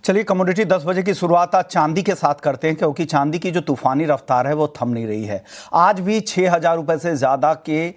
चलिए कमोडिटी 10 बजे की शुरुआत आज चांदी के साथ करते हैं, क्योंकि चांदी की जो तूफानी रफ्तार है वो थम नहीं रही है। आज भी 6,000 रुपए से ज़्यादा के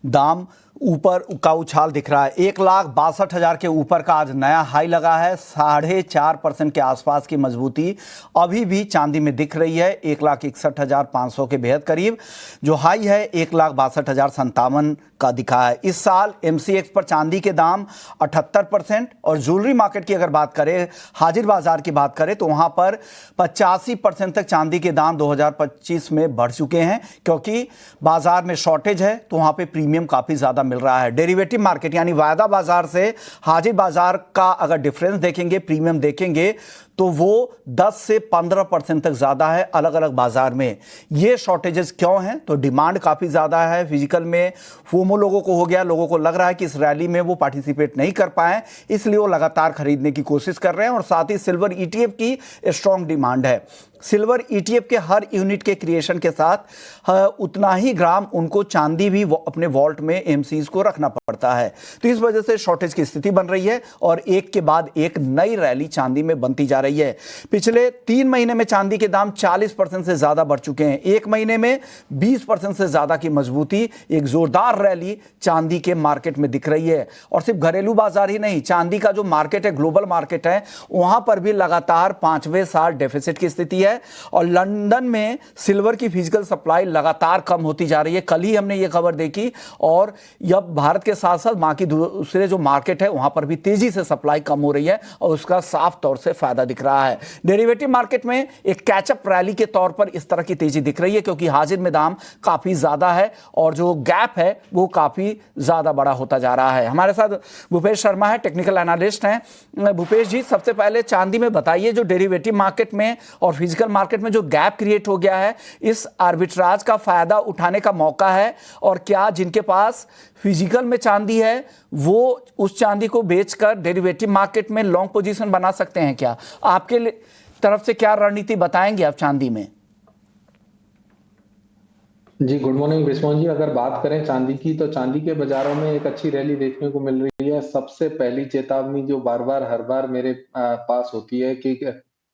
दाम ऊपर का उछाल दिख रहा है। 1,62,000 के ऊपर का आज नया हाई लगा है। 4.5% के आसपास की मजबूती अभी भी चांदी में दिख रही है। 1,61,500 के बेहद करीब जो हाई है 1,62,057 का दिखा है। इस साल MCX पर चांदी के दाम 78% और ज्वेलरी मार्केट की अगर बात करें, हाजिर बाजार की बात करें, तो वहां पर 85% तक चांदी के दाम 2025 में बढ़ चुके हैं, क्योंकि बाजार में शॉर्टेज है तो वहां पे प्रीमियम काफी ज्यादा मिल रहा है। डेरिवेटिव मार्केट यानी वायदा बाजार से हाजिर बाजार का अगर डिफरेंस देखेंगे, प्रीमियम देखेंगे, तो वो 10 से 15% तक ज्यादा है अलग अलग बाजार में। ये शॉर्टेजेस क्यों हैं? तो डिमांड काफी ज्यादा है। फिजिकल में फोमो लोगों को हो गया, लोगों को लग रहा है कि इस रैली में वो पार्टिसिपेट नहीं कर पाए, इसलिए वो लगातार खरीदने की कोशिश कर रहे हैं। और साथ ही सिल्वर ETF की स्ट्रॉन्ग डिमांड है। सिल्वर ETF के हर यूनिट के क्रिएशन के साथ उतना ही ग्राम उनको चांदी भी अपने वॉल्ट में MCs को रखना पड़ता है। तो इस वजह से शॉर्टेज की स्थिति बन रही है और एक के बाद एक नई रैली चांदी में बनती जा रही है। पिछले 3 महीने में चांदी के दाम 40% से ज्यादा बढ़ चुके हैं। एक महीने में 20% से ज्यादा की मजबूती, एक जोरदार रैली चांदी के मार्केट में दिख रही है। और सिर्फ घरेलू बाजार ही नहीं, चांदी का जो मार्केट है, ग्लोबल मार्केट है, वहां पर भी लगातार 5वें साल डेफिसिट की स्थिति है। और लंदन में सिल्वर की फिजिकल सप्लाई लगातार कम होती जा रही है। कल ही हमने ये खबर देखी। और अब भारत के साथ साथ बाकी दूसरे जो मार्केट है वहां पर भी तेजी से सप्लाई कम हो रही है और उसका साफ तौर से फायदा दिख रहा है। डेरिवेटिव मार्केट में एक कैचअप रैली के तौर पर इस तरह की तेजी दिख रही है, क्योंकि हाजिर में दाम काफी ज्यादा है और जो गैप है वो काफी ज्यादा बड़ा होता जा रहा है। हमारे साथ भूपेश शर्मा है, टेक्निकल एनालिस्ट हैं। भूपेश जी, सबसे पहले चांदी में बताइए, जो डेरिवेटिव मार्केट में और फिजिकल मार्केट में जो गैप क्रिएट हो गया है, इस आर्बिट्राज का फायदा उठाने का मौका है? और क्या जिनके पास फिजिकल में चांदी है वो उस चांदी को बेचकर डेरिवेटिव मार्केट में लॉन्ग पोजीशन बना सकते हैं? क्या आपके तरफ से क्या रणनीति बताएंगे आप चांदी में? जी, गुड मॉर्निंग विस्मोन जी। अगर बात करें चांदी की, तो चांदी के बाजारों में एक अच्छी रैली देखने को मिल रही है। सबसे पहली चेतावनी जो बार बार हर बार मेरे पास होती है कि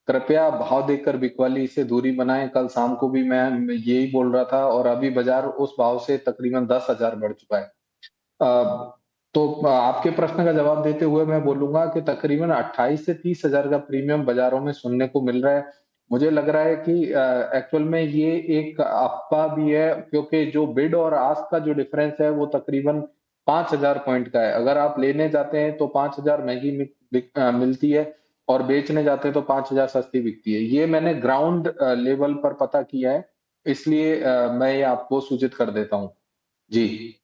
कृपया भाव देखकर बिकवाली से दूरी बनाएं। कल शाम को भी मैं यही बोल रहा था और अभी बाजार उस भाव से तकरीबन 10,000 बढ़ चुका है। तो आपके प्रश्न का जवाब देते हुए मैं बोलूंगा कि तकरीबन 28 से 30,000 का प्रीमियम बाजारों में सुनने को मिल रहा है। मुझे लग रहा है कि एक्चुअल में ये एक अफवाह भी है, क्योंकि जो बिड और आस्क का जो डिफरेंस है वो तकरीबन 5,000 पॉइंट का है। अगर आप लेने जाते हैं तो 5,000 महंगी मिलती है और बेचने जाते हैं तो 5,000 सस्ती बिकती है। ये मैंने ग्राउंड लेवल पर पता किया है, इसलिए मैं ये आपको सूचित कर देता हूँ। जी,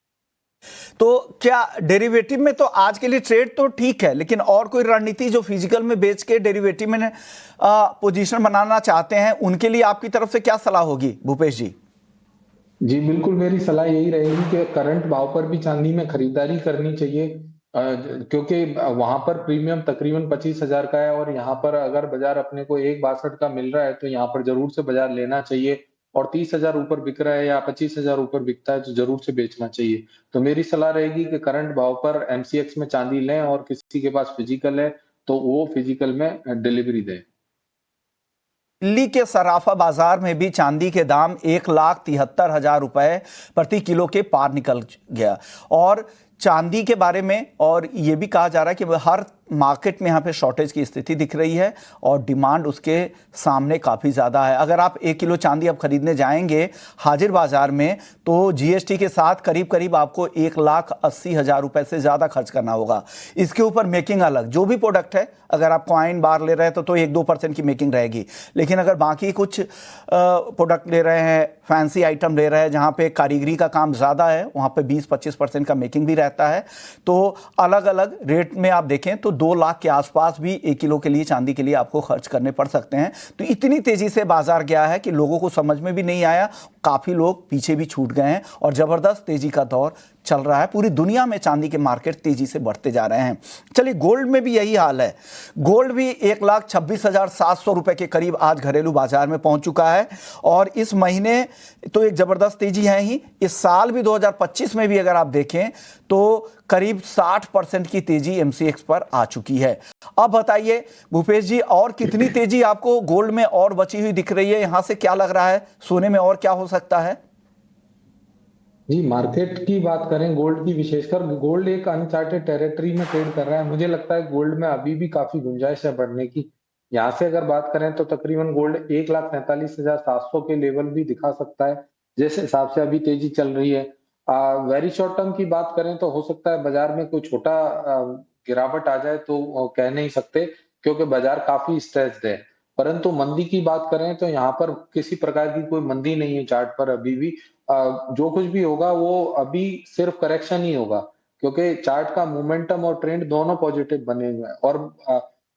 तो क्या डेरिवेटिव में तो आज के लिए ट्रेड तो ठीक है, लेकिन और कोई रणनीति जो फिजिकल में बेच के डेरिवेटिव में पोजीशन बनाना चाहते हैं, उनके लिए आपकी तरफ से क्या सलाह होगी भूपेश जी? जी बिल्कुल, मेरी सलाह यही रहेगी कि करंट भाव पर भी चांदी में खरीदारी करनी चाहिए, क्योंकि वहां पर प्रीमियम तकरीबन 25,000 का है और यहाँ पर अगर बाजार अपने को 1,62 का मिल रहा है तो यहाँ पर जरूर से बाजार लेना चाहिए। और 30,000 ऊपर बिक रहा है या 25,000 ऊपर बिकता है तो जरूर से बेचना चाहिए। तो मेरी सलाह रहेगी कि करंट भाव पर MCX में चांदी लें और किसी के पास फिजिकल है तो वो फिजिकल में डिलीवरी दें। दिल्ली के सराफा बाजार में भी चांदी के दाम 1,73,000 रुपए प्रति किलो के पार निकल गया। और चांदी के बारे में और ये भी कहा जा रहा है कि हर मार्केट में यहाँ पे शॉर्टेज की स्थिति दिख रही है और डिमांड उसके सामने काफ़ी ज़्यादा है। अगर आप 1 किलो चांदी अब खरीदने जाएंगे हाजिर बाजार में, तो GST के साथ करीब करीब आपको 1,80,000 रुपए से ज़्यादा खर्च करना होगा। इसके ऊपर मेकिंग अलग, जो भी प्रोडक्ट है, अगर आप कॉइन बार ले रहे हैं तो 1-2% की मेकिंग रहेगी। लेकिन अगर बाकी कुछ प्रोडक्ट ले रहे हैं, फैंसी आइटम ले रहे हैं जहाँ पे कारीगरी का काम ज़्यादा है, वहाँ पे 20-25% का मेकिंग भी रहता है। तो अलग अलग रेट में आप देखें तो 2 लाख के आसपास भी 1 किलो के लिए चांदी के लिए आपको खर्च करने पड़ सकते हैं। तो इतनी तेजी से बाजार गया है कि लोगों को समझ में भी नहीं आया, काफी लोग पीछे भी छूट गए हैं और जबरदस्त तेजी का दौर चल रहा है। पूरी दुनिया में चांदी के मार्केट तेजी से बढ़ते जा रहे हैं। चलिए, गोल्ड में भी यही हाल है। गोल्ड भी 1,26,700 रुपए के करीब आज घरेलू बाजार में पहुंच चुका है और इस महीने तो एक जबरदस्त तेजी है ही। इस साल भी 2025 में भी अगर आप देखें तो करीब 60% की तेजी एमसीएक्स पर आ चुकी है। अब बताइए भूपेश जी, और कितनी तेजी आपको गोल्ड में और बची हुई दिख रही है? यहां से क्या लग रहा है, सोने में और क्या हो सकता है? जी, मार्केट की बात करें गोल्ड की, विशेषकर गोल्ड एक अनचार्टेड टेरिटरी में ट्रेड कर रहा है। मुझे लगता है गोल्ड में अभी भी काफी गुंजाइश है बढ़ने की। यहाँ से अगर बात करें तो तकरीबन गोल्ड 1,47,700 के लेवल भी दिखा सकता है, जिस हिसाब से अभी तेजी चल रही है। वेरी शॉर्ट टर्म की बात करें तो हो सकता है बाजार में कोई छोटा गिरावट आ जाए, तो कह नहीं सकते क्योंकि बाजार काफी स्ट्रेस्ड है। परंतु मंदी की बात करें तो यहाँ पर किसी प्रकार की कोई मंदी नहीं है चार्ट पर अभी भी। जो कुछ भी होगा वो अभी सिर्फ करेक्शन ही होगा, क्योंकि चार्ट का मोमेंटम और ट्रेंड दोनों पॉजिटिव बने हुए हैं और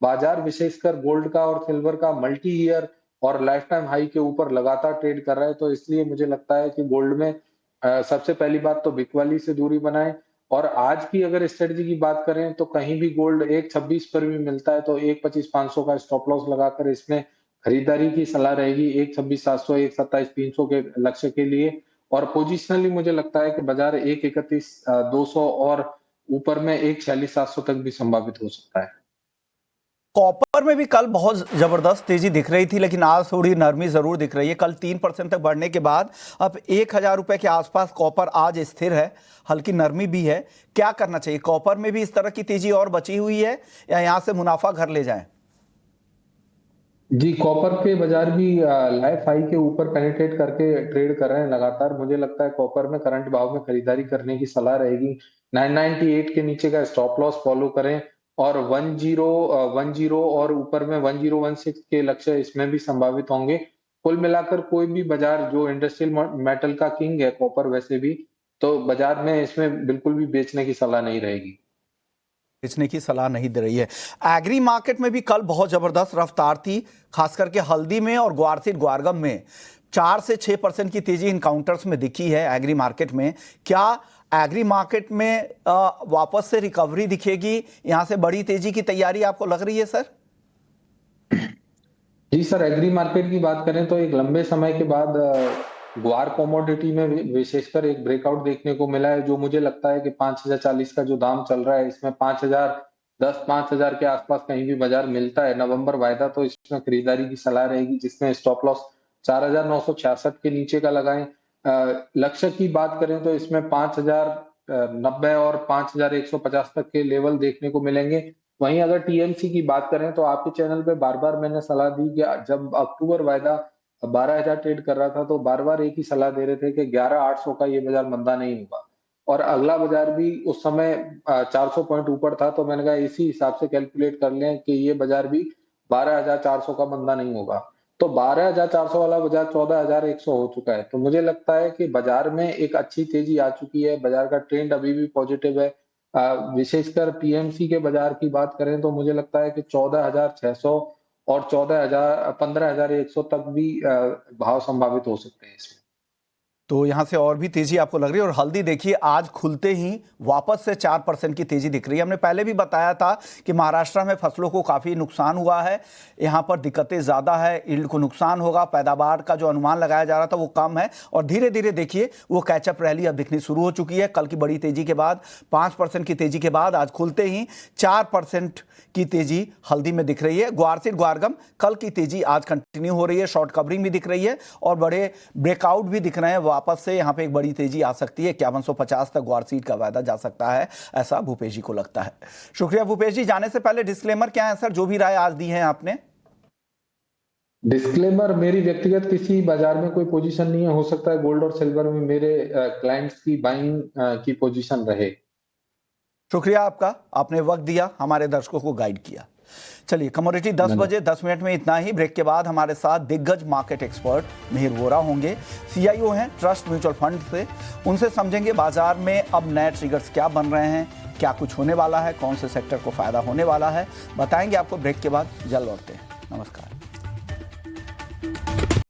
बाजार विशेषकर गोल्ड का और सिल्वर का मल्टी ईयर और लाइफ टाइम हाई के ऊपर लगातार ट्रेड कर रहा है। तो इसलिए मुझे लगता है कि गोल्ड में सबसे पहली बात तो बिकवाली से दूरी बनाएं। और आज की अगर स्ट्रेटजी की बात करें तो कहीं भी गोल्ड 1,26 पर भी मिलता है तो 1,25,500 का स्टॉप लॉस लगाकर इसमें खरीदारी की सलाह रहेगी 1,26,700 1,27,300 के लक्ष्य के लिए। और पोजिशनली मुझे लगता है कि बाजार 1,31,200 और ऊपर में 1,46,700 तक भी संभावित हो सकता है। कॉपर में भी कल बहुत जबरदस्त तेजी दिख रही थी, लेकिन आज थोड़ी नरमी जरूर दिख रही है। कल 3% तक बढ़ने के बाद अब 1,000 रुपए के आसपास कॉपर आज स्थिर है, हल्की नरमी भी है। क्या करना चाहिए? कॉपर में भी इस तरह की तेजी और बची हुई है या यहां से मुनाफा घर ले जाएं? जी, कॉपर के बाजार भी लाइफ हाई के ऊपर पेनिट्रेट करके ट्रेड कर रहे हैं लगातार। मुझे लगता है कॉपर में करंट भाव में खरीदारी करने की सलाह रहेगी। 998 के नीचे का स्टॉप लॉस फॉलो करें और 1010 और ऊपर में 1016 के लक्ष्य इसमें भी संभावित होंगे। कुल मिलाकर कोई भी बाजार जो इंडस्ट्रियल मेटल का किंग है कॉपर वैसे भी, तो बाजार में इसमें बिल्कुल भी बेचने की सलाह नहीं रहेगी। बेचने की सलाह नहीं दे रही है। एग्री मार्केट में भी कल बहुत जबरदस्त रफ्तार थी, खास करके हल्दी में और ग्वारसीड ग्वारगम में 4 से 6% की तेजी इन काउंटर्स में दिखी है एग्री मार्केट में। क्या एग्री मार्केट में वापस से रिकवरी दिखेगी? यहां से बड़ी तेजी की तैयारी आपको लग रही है सर? जी सर, एग्री मार्केट की बात करें तो एक लंबे समय के बाद ग्वार कमोडिटी में विशेषकर एक ब्रेकआउट देखने को मिला है, जो मुझे लगता है कि 5,040 का जो दाम चल रहा है इसमें 5,010 के आसपास कहीं भी बाजार मिलता है नवंबर वायदा, तो इसमें खरीदारी की सलाह रहेगी, जिसमें स्टॉप लॉस 4,966 के नीचे का लगाएं। लक्ष्य की बात करें तो इसमें 5,090 और 5,150 तक के लेवल देखने को मिलेंगे। वहीं अगर टीएमसी की बात करें तो आपके चैनल पे बार-बार मैंने सलाह दी कि जब अक्टूबर वायदा 12,000 ट्रेड कर रहा था तो बार-बार एक ही सलाह दे रहे थे कि 11,800 का ये बाजार मंदा नहीं होगा। और अगला बाजार भी उस समय 400 पॉइंट ऊपर था, तो मैंने कहा इसी हिसाब से कैलकुलेट कर लें कि ये बाजार भी 12,400 का मंदा नहीं होगा। तो 12,400 वाला बाजार 14,100 हो चुका है। तो मुझे लगता है कि बाजार में एक अच्छी तेजी आ चुकी है, बाजार का ट्रेंड अभी भी पॉजिटिव है। विशेषकर पीएमसी के बाजार की बात करें तो मुझे लगता है कि 14,600 और 15,100 तक भी भाव संभावित हो सकते हैं इसमें। तो यहां से और भी तेजी आपको लग रही है। और हल्दी देखिए, आज खुलते ही वापस से 4% की तेजी दिख रही है। हमने पहले भी बताया था कि महाराष्ट्र में फसलों को काफ़ी नुकसान हुआ है, यहाँ पर दिक्कतें ज़्यादा है, यील्ड को नुकसान होगा, पैदावार का जो अनुमान लगाया जा रहा था वो कम है और धीरे धीरे देखिए वो कैचअप रैली अब दिखनी शुरू हो चुकी है। कल की बड़ी तेजी के बाद 5% की तेजी के बाद आज खुलते ही 4% की तेजी हल्दी में दिख रही है। ग्वारसीड ग्वारगम कल की तेजी आज कंटिन्यू हो रही है, शॉर्ट कवरिंग भी दिख रही है और बड़े ब्रेकआउट भी दिख रहे हैं। वापस से यहां पे एक बड़ी तेजी आ सकती है, 5150 तक ग्वारसीड का वायदा जा सकता है, ऐसा भूपेश जी को लगता है। शुक्रिया भूपेश जी। जाने से पहले डिस्क्लेमर क्या है सर, जो भी राय आज दी है आपने? डिस्क्लेमर, मेरी व्यक्तिगत किसी बाजार में कोई पोजीशन नहीं है। हो सकता है गोल्ड और सिल्वर में मेरे क्लाइंट्स की बाइंग की पोजीशन रहे। शुक्रिया आपका, आपने वक्त दिया, हमारे दर्शकों को गाइड किया। चलिए, कमोडिटी 10 बजे 10 मिनट में इतना ही। ब्रेक के बाद हमारे साथ दिग्गज मार्केट एक्सपर्ट मिहिर वोरा होंगे, सीआईओ हैं ट्रस्ट म्यूचुअल फंड से। उनसे समझेंगे बाजार में अब नए ट्रिगर्स क्या बन रहे हैं, क्या कुछ होने वाला है, कौन से सेक्टर को फायदा होने वाला है, बताएंगे आपको ब्रेक के बाद। जल्द लौटते हैं। नमस्कार।